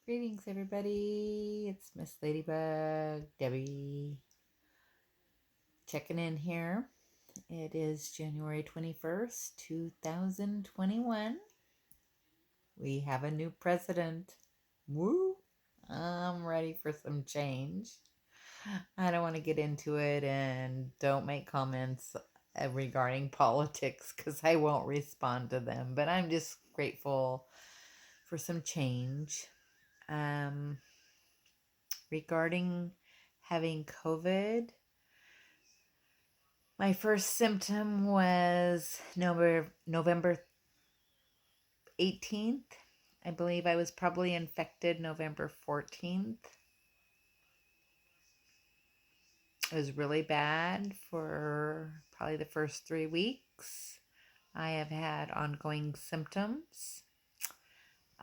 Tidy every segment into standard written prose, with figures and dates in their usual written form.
Greetings, everybody. It's Miss Ladybug, Debbie, checking in here. It is January 21st, 2021. We have a new president. Woo! I'm ready for some change. I don't want to get into it and don't make comments regarding politics because I won't respond to them, but I'm just grateful for some change. Regarding having COVID, my first symptom was November 18th. I believe I was probably infected November 14th. It was really bad for probably the first 3 weeks. I have had ongoing symptoms.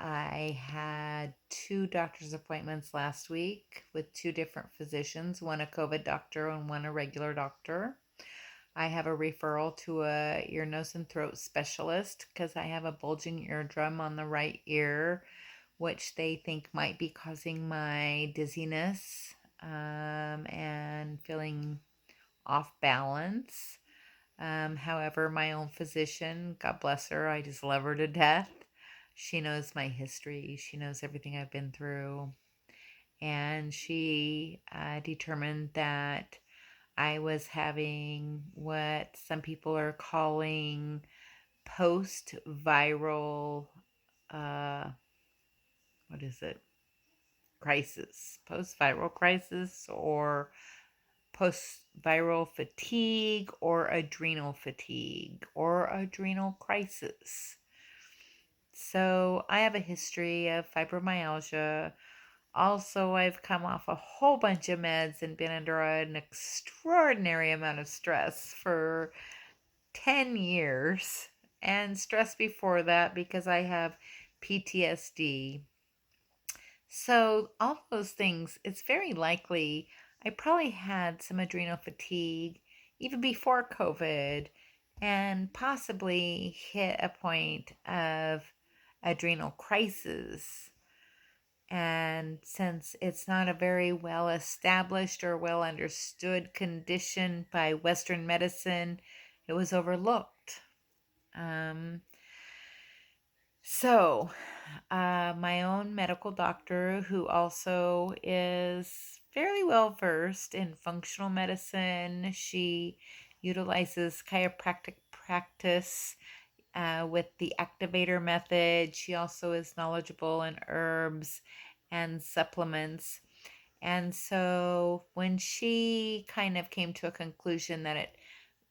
I had 2 doctor's appointments last week with 2 different physicians, one a COVID doctor and one a regular doctor. I have a referral to a ear, nose, and throat specialist because I have a bulging eardrum on the right ear, which they think might be causing my dizziness and feeling off balance. However, my own physician, God bless her, I just love her to death. She knows my history. She knows everything I've been through. And she determined that I was having what some people are calling post-viral, what is it? Crisis. Post-viral crisis or post-viral fatigue or adrenal fatigue or adrenal crisis. So I have a history of fibromyalgia. Also, I've come off a whole bunch of meds and been under an extraordinary amount of stress for 10 years, and stress before that because I have PTSD. So, all those things, it's very likely I probably had some adrenal fatigue even before COVID and possibly hit a point of adrenal crisis. And since it's not a very well established or well understood condition by Western medicine, it was overlooked. Um, so, my own medical doctor, who also is fairly well versed in functional medicine, she utilizes chiropractic practice with the activator method. She also is knowledgeable in herbs and supplements. And so when she kind of came to a conclusion that it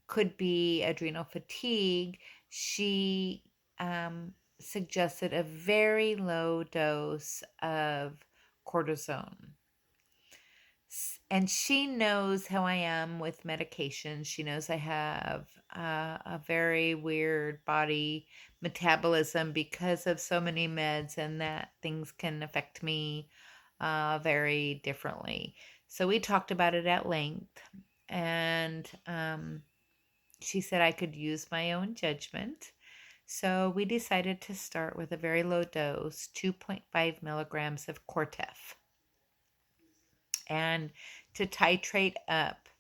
could be adrenal fatigue, she suggested a very low dose of cortisone. And she knows how I am with medication. She knows I have a very weird body metabolism because of so many meds and that things can affect me very differently. So we talked about it at length, and she said I could use my own judgment. So we decided to start with a very low dose, 2.5 milligrams of Cortef, and to titrate up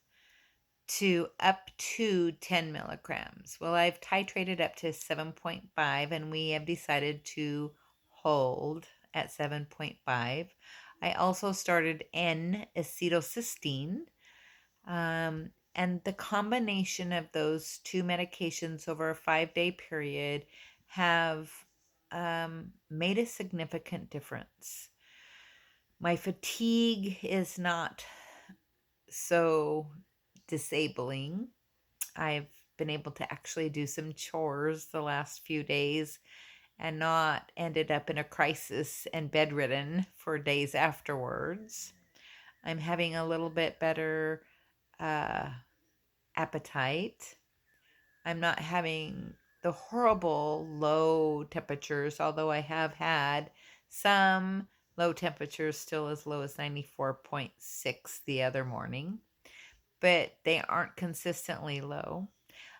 to 10 milligrams. Well, I've titrated up to 7.5, and we have decided to hold at 7.5. I also started N-acetylcysteine, and the combination of those 2 medications over a 5-day period have made a significant difference. My fatigue is not so disabling. I've been able to actually do some chores the last few days and not ended up in a crisis and bedridden for days afterwards. I'm having a little bit better appetite. I'm not having the horrible low temperatures, although I have had some low temperatures still as low as 94.6 the other morning, but they aren't consistently low.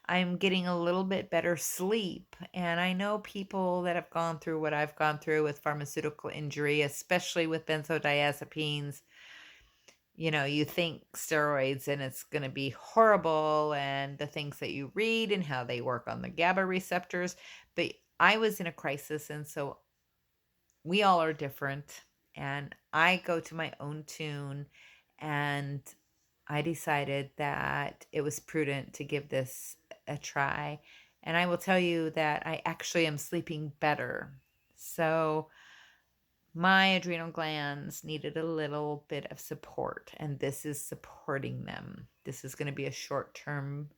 I'm getting a little bit better sleep. And I know people that have gone through what I've gone through with pharmaceutical injury, especially with benzodiazepines. You think steroids and it's going to be horrible, and the things that you read and how they work on the GABA receptors. But I was in a crisis, and so we all are different. And I go to my own tune, and I decided that it was prudent to give this a try. And I will tell you that I actually am sleeping better. So my adrenal glands needed a little bit of support, and this is supporting them. This is going to be a short term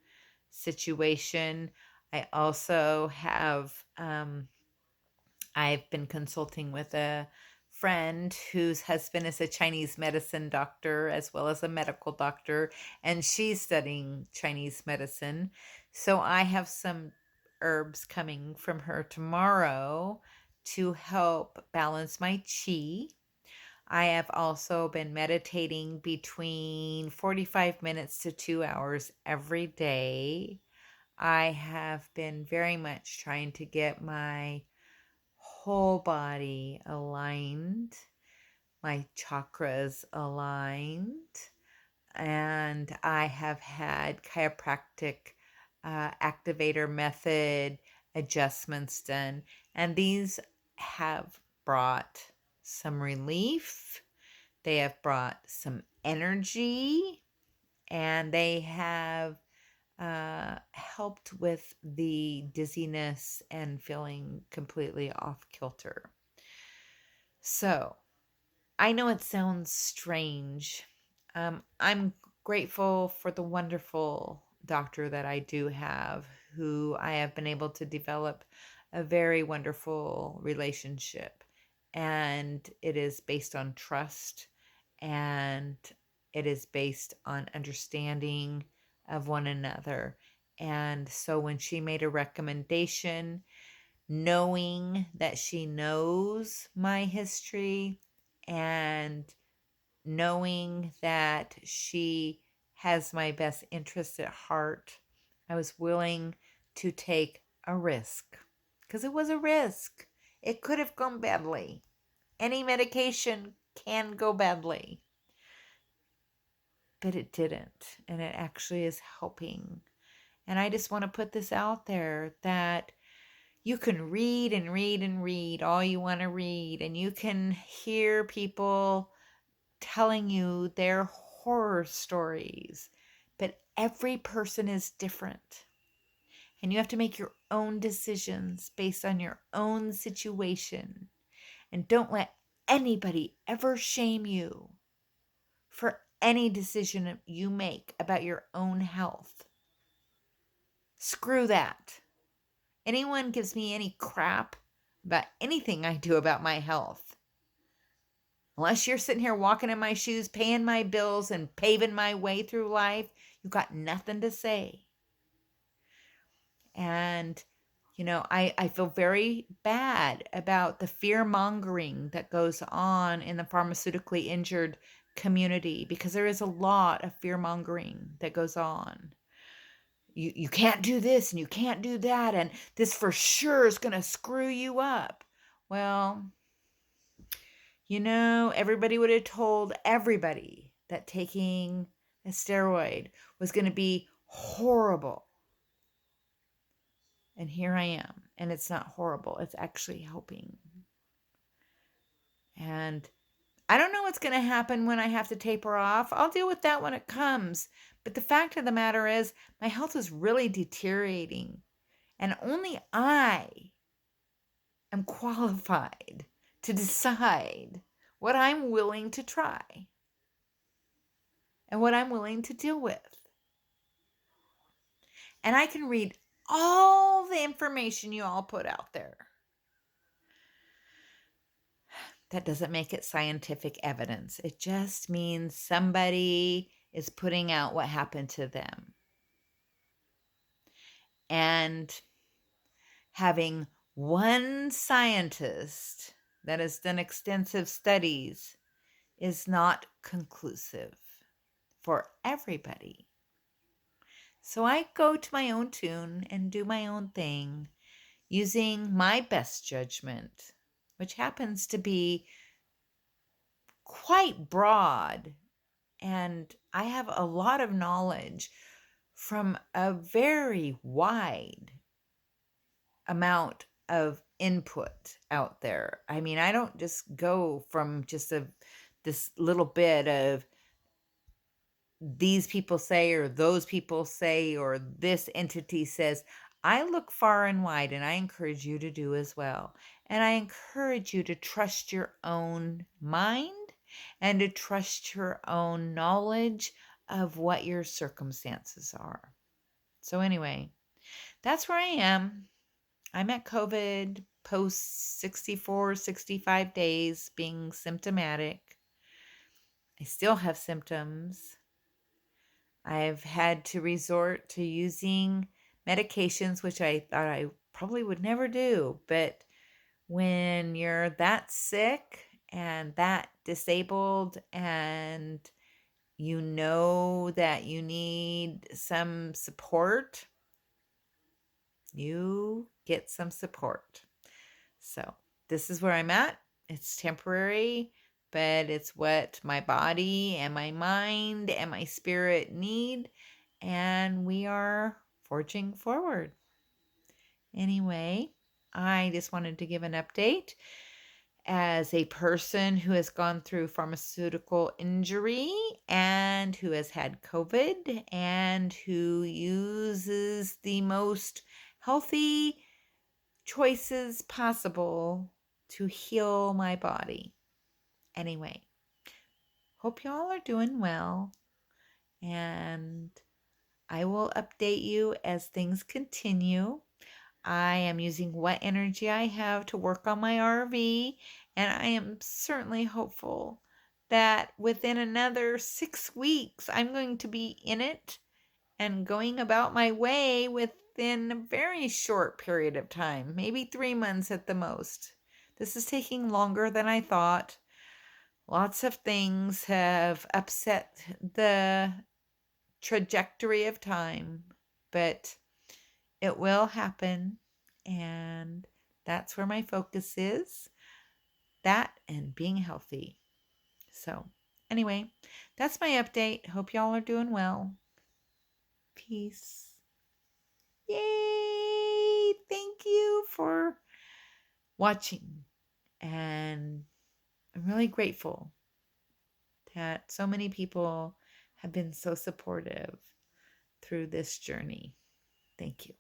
situation. I also have, I've been consulting with a friend whose husband is a Chinese medicine doctor as well as a medical doctor, and she's studying Chinese medicine. So I have some herbs coming from her tomorrow to help balance my chi. I have also been meditating between 45 minutes to 2 hours every day. I have been very much trying to get my whole body aligned, my chakras aligned, and I have had chiropractic activator method adjustments done, and these have brought some relief. They have brought some energy, and they have helped with the dizziness and feeling completely off kilter. So, I know it sounds strange. I'm grateful for the wonderful doctor that I do have, who I have been able to develop a very wonderful relationship. And it is based on trust, and it is based on understanding of one another. And so when she made a recommendation, knowing that she knows my history, and knowing that she has my best interest at heart, I was willing to take a risk, because it was a risk. It could have gone badly. Any medication can go badly, but it didn't. And it actually is helping. And I just want to put this out there that you can read and read and read all you want to read, and you can hear people telling you their horror stories, but every person is different. And you have to make your own decisions based on your own situation. And don't let anybody ever shame you for any decision you make about your own health. Screw that. Anyone gives me any crap about anything I do about my health, unless you're sitting here walking in my shoes, paying my bills, and paving my way through life, you got nothing to say. And, I feel very bad about the fear mongering that goes on in the pharmaceutically injured community, because there is a lot of fear mongering that goes on. You can't do this and you can't do that, and this for sure is going to screw you up. Well, everybody would have told everybody that taking a steroid was going to be horrible. And here I am, and it's not horrible. It's actually helping. And I don't know what's going to happen when I have to taper off. I'll deal with that when it comes. But the fact of the matter is, my health is really deteriorating. And only I am qualified to decide what I'm willing to try and what I'm willing to deal with. And I can read all the information you all put out there. That doesn't make it scientific evidence. It just means somebody is putting out what happened to them. And having one scientist that has done extensive studies is not conclusive for everybody. So I go to my own tune and do my own thing using my best judgment, which happens to be quite broad. And I have a lot of knowledge from a very wide amount of input out there. I mean, I don't just go from just this little bit of these people say or those people say or this entity says. I look far and wide, and I encourage you to do as well. And I encourage you to trust your own mind and to trust your own knowledge of what your circumstances are. So anyway, that's where I am. I'm at COVID post 64, 65 days being symptomatic. I still have symptoms. I've had to resort to using medications, which I thought I probably would never do. But when you're that sick and that disabled and you know that you need some support, you get some support. So this is where I'm at. It's temporary, but it's what my body and my mind and my spirit need. And we are forging forward. Anyway, I just wanted to give an update as a person who has gone through pharmaceutical injury and who has had COVID and who uses the most healthy choices possible to heal my body. Anyway, hope y'all are doing well, and I will update you as things continue. I am using what energy I have to work on my RV, and I am certainly hopeful that within another 6 weeks, I'm going to be in it and going about my way within a very short period of time, maybe 3 months at the most. This is taking longer than I thought. Lots of things have upset the trajectory of time, but it will happen, and that's where my focus is. That and being healthy. So, anyway, that's my update. Hope y'all are doing well. Peace. Yay! Thank you for watching. And I'm really grateful that so many people have been so supportive through this journey. Thank you.